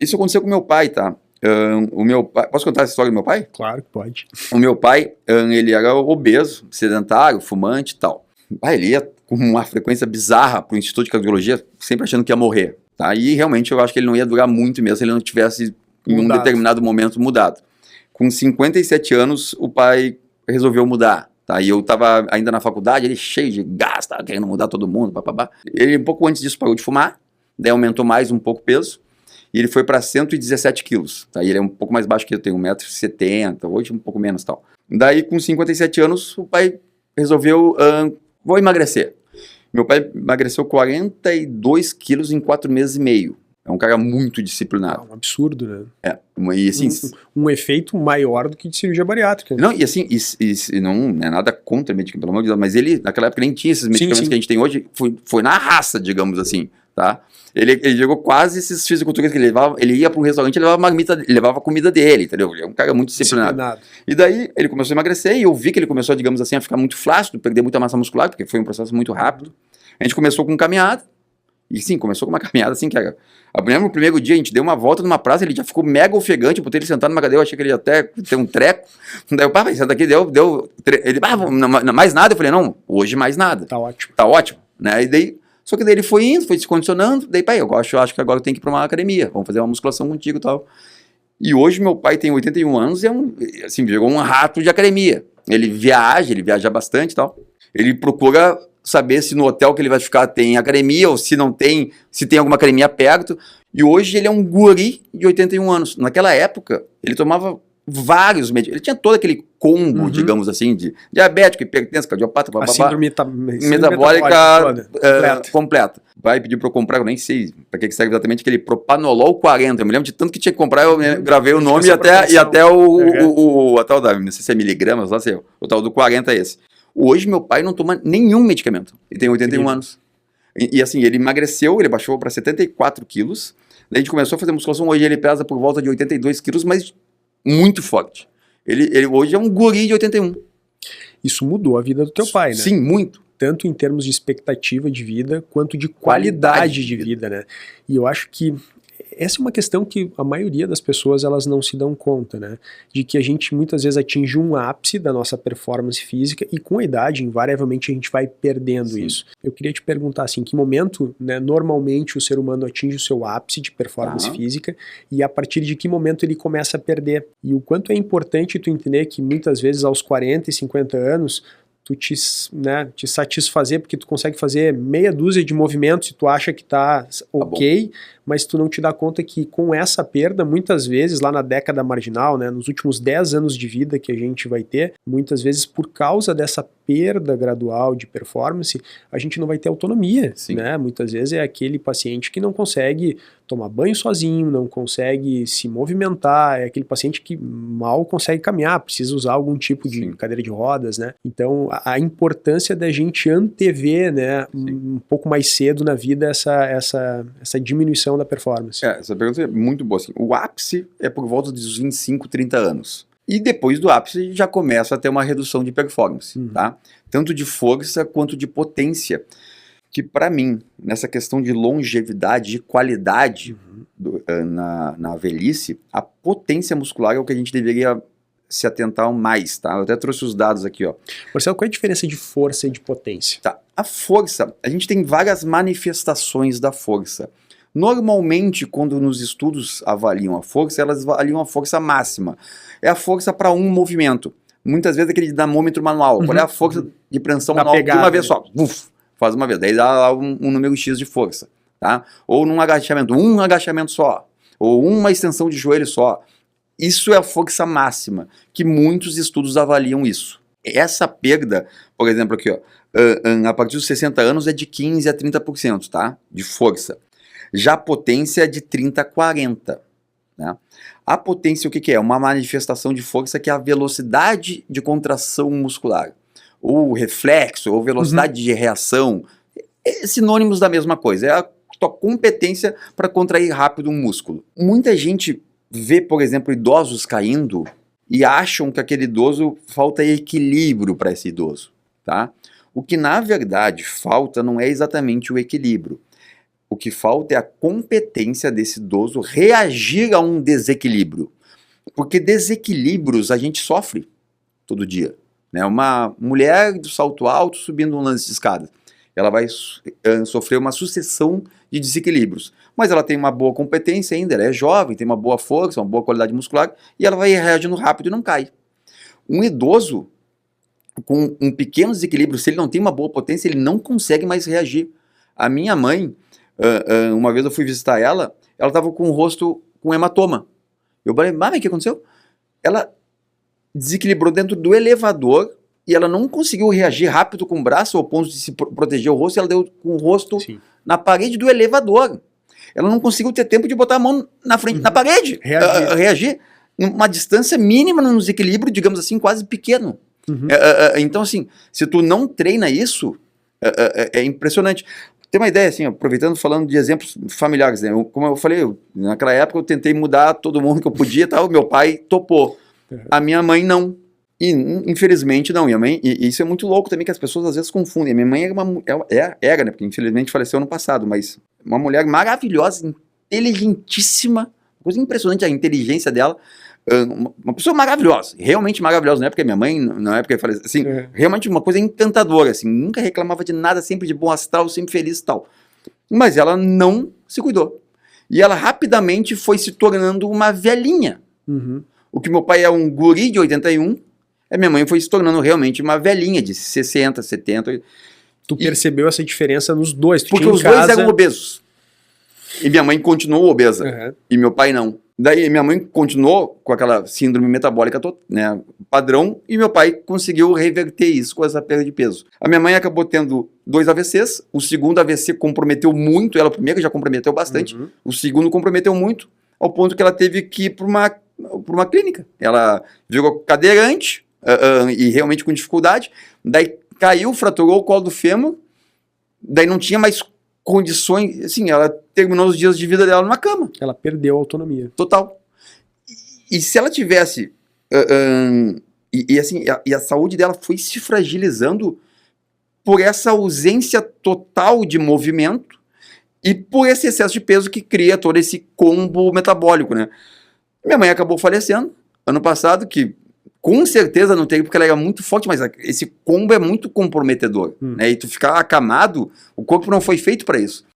Isso aconteceu com meu pai, tá? O meu pai, posso contar essa história do meu pai? Claro que pode. O meu pai, ele era obeso, sedentário, fumante e tal. Ele ia com uma frequência bizarra pro Instituto de Cardiologia, sempre achando que ia morrer, tá? E realmente eu acho que ele não ia durar muito mesmo se ele não tivesse, em um determinado momento, mudado. Com 57 anos, o pai resolveu mudar, tá? E eu tava ainda na faculdade, ele cheio de gás, tava querendo mudar todo mundo, papapá. Ele, um pouco antes disso, parou de fumar, daí aumentou mais um pouco o peso, e ele foi para 117 quilos, tá? E ele é um pouco mais baixo que eu, tenho 1,70 m, hoje um pouco menos, tal. Daí, com 57 anos, o pai resolveu, vou emagrecer. Meu pai emagreceu 42 quilos em 4 meses e meio. É um cara muito disciplinado. É um absurdo, né? E assim... Um efeito maior do que de cirurgia bariátrica. Não, e assim, não é nada contra medicamento, pelo amor de Deus, mas ele, naquela época, nem tinha esses medicamentos que a gente tem hoje, foi na raça, digamos assim, tá? Ele jogou quase esses fisiculturistas que ele levava, ele ia para um restaurante e levava marmita, levava a comida dele, entendeu? Ele é um cara muito disciplinado. E daí ele começou a emagrecer e eu vi que ele começou, digamos assim, a ficar muito flácido, perder muita massa muscular, porque foi um processo muito rápido. A gente começou com caminhada, e sim, começou com uma caminhada assim, que era... No primeiro dia a gente deu uma volta numa praça, ele já ficou mega ofegante, eu botei ele sentado numa cadeira, eu achei que ele ia até ter um treco. Daí eu, senta aqui, ele, mais nada? Eu falei, não, hoje mais nada. Tá ótimo. Tá ótimo, né? E daí, só que daí ele foi indo, foi se condicionando, daí, pai, eu acho que agora eu tenho que ir pra uma academia, vamos fazer uma musculação contigo e tal. E hoje meu pai tem 81 anos e assim, virou um rato de academia. Ele viaja bastante e tal. Ele procura saber se no hotel que ele vai ficar tem academia ou se não tem, se tem alguma academia perto. E hoje ele é um guri de 81 anos. Naquela época, ele tomava vários medicamentos. Ele tinha todo aquele combo, digamos assim, de diabético, hipertenso, cardiopata, a síndrome metabólica completa. Vai pedir para eu comprar, eu nem sei para que serve exatamente, aquele Propanolol 40. Eu me lembro de tanto que tinha que comprar, eu gravei o nome e até o tal da, não sei se é miligramas, não sei, o tal do 40 é esse. Hoje meu pai não toma nenhum medicamento. Ele tem 81 anos. E assim, ele emagreceu, ele baixou para 74 quilos. Daí a gente começou a fazer musculação. Hoje ele pesa por volta de 82 quilos, mas muito forte. Ele hoje é um guri de 81. Isso mudou a vida do teu pai, né? Sim, muito. Tanto em termos de expectativa de vida, quanto de qualidade de vida, né? E eu acho que essa é uma questão que a maioria das pessoas elas não se dão conta, né? De que a gente muitas vezes atinge um ápice da nossa performance física e com a idade, invariavelmente, a gente vai perdendo isso. Eu queria te perguntar assim, em que momento, né, normalmente o ser humano atinge o seu ápice de performance física e a partir de que momento ele começa a perder? E o quanto é importante tu entender que muitas vezes aos 40 e 50 anos tu te satisfazer porque tu consegue fazer meia dúzia de movimentos e tu acha que tá ok, mas tu não te dá conta que com essa perda, muitas vezes, lá na década marginal, né, nos últimos 10 anos de vida que a gente vai ter, muitas vezes por causa dessa perda gradual de performance, a gente não vai ter autonomia, né? Muitas vezes é aquele paciente que não consegue tomar banho sozinho, não consegue se movimentar, é aquele paciente que mal consegue caminhar, precisa usar algum tipo de cadeira de rodas, né? Então, a importância da gente antever, né, um pouco mais cedo na vida essa diminuição da performance. Essa pergunta é muito boa. Assim. O ápice é por volta dos 25, 30 anos. E depois do ápice já começa a ter uma redução de performance, tá? Tanto de força quanto de potência. Que para mim, nessa questão de longevidade, de qualidade na velhice, a potência muscular é o que a gente deveria se atentar mais, tá? Eu até trouxe os dados aqui, ó. Marcelo, qual é a diferença de força e de potência? Tá. A força, a gente tem várias manifestações da força. Normalmente, quando nos estudos avaliam a força, elas avaliam a força máxima. É a força para um movimento. Muitas vezes aquele dinamômetro manual. Qual é a força de preensão manual de uma vez só? Faz uma vez. Daí dá lá um número X de força. Tá? Ou num agachamento, um agachamento só. Ou uma extensão de joelho só. Isso é a força máxima, que muitos estudos avaliam isso. Essa perda, por exemplo aqui, ó, a partir dos 60 anos é de 15% a 30%, tá? De força. Já a potência é de 30% a 40%. Né? A potência o que é? Uma manifestação de força que é a velocidade de contração muscular. Ou reflexo, ou velocidade de reação. Sinônimos da mesma coisa. É a tua competência para contrair rápido um músculo. Muita gente vê, por exemplo, idosos caindo e acham que aquele idoso falta equilíbrio para esse idoso. Tá? O que na verdade falta não é exatamente o equilíbrio. O que falta é a competência desse idoso reagir a um desequilíbrio. Porque desequilíbrios a gente sofre todo dia. Né? Uma mulher do salto alto subindo um lance de escada, ela vai sofrer uma sucessão de desequilíbrios. Mas ela tem uma boa competência ainda, ela é jovem, tem uma boa força, uma boa qualidade muscular, e ela vai reagindo rápido e não cai. Um idoso com um pequeno desequilíbrio, se ele não tem uma boa potência, ele não consegue mais reagir. A minha mãe, uma vez eu fui visitar ela, ela estava com o rosto com hematoma. Eu falei, mãe, o que aconteceu? Ela desequilibrou dentro do elevador e ela não conseguiu reagir rápido com o braço ao ponto de se proteger o rosto, e ela deu com o rosto na parede do elevador. Ela não conseguiu ter tempo de botar a mão na frente, na parede, reagir numa distância mínima, num desequilíbrio, digamos assim, quase pequeno. Então, assim, se tu não treina isso, é impressionante. Tem uma ideia, assim, aproveitando, falando de exemplos familiares, né? Como eu falei, naquela época eu tentei mudar todo mundo que eu podia, tal, meu pai topou. A minha mãe não. E, infelizmente, não. E isso é muito louco também, que as pessoas às vezes confundem. A minha mãe era, né? Porque infelizmente faleceu ano passado, mas uma mulher maravilhosa, inteligentíssima, coisa impressionante a inteligência dela. Uma pessoa maravilhosa, realmente maravilhosa. Não é porque minha mãe, na época, faleceu, assim, realmente uma coisa encantadora, assim, nunca reclamava de nada, sempre de bom astral, sempre feliz e tal. Mas ela não se cuidou. E ela rapidamente foi se tornando uma velhinha. O que meu pai é um guri de 81, a minha mãe foi se tornando realmente uma velhinha de 60, 70. Tu percebeu essa diferença nos dois? Porque os dois eram obesos. E minha mãe continuou obesa. E meu pai não. Daí minha mãe continuou com aquela síndrome metabólica, né, padrão, e meu pai conseguiu reverter isso com essa perda de peso. A minha mãe acabou tendo 2 AVCs, o segundo AVC comprometeu muito, ela primeiro já comprometeu bastante, o segundo comprometeu muito, ao ponto que ela teve que ir para uma clínica. Ela virou cadeirante, e realmente com dificuldade, daí caiu, fraturou o colo do fêmur, daí não tinha mais condições, assim, ela terminou os dias de vida dela numa cama. Ela perdeu a autonomia. Total. E se ela tivesse, assim, a saúde dela foi se fragilizando por essa ausência total de movimento e por esse excesso de peso que cria todo esse combo metabólico, né? Minha mãe acabou falecendo ano passado, que com certeza não teve, porque ela era muito forte, mas esse combo é muito comprometedor, né? E tu ficar acamado, o corpo não foi feito para isso.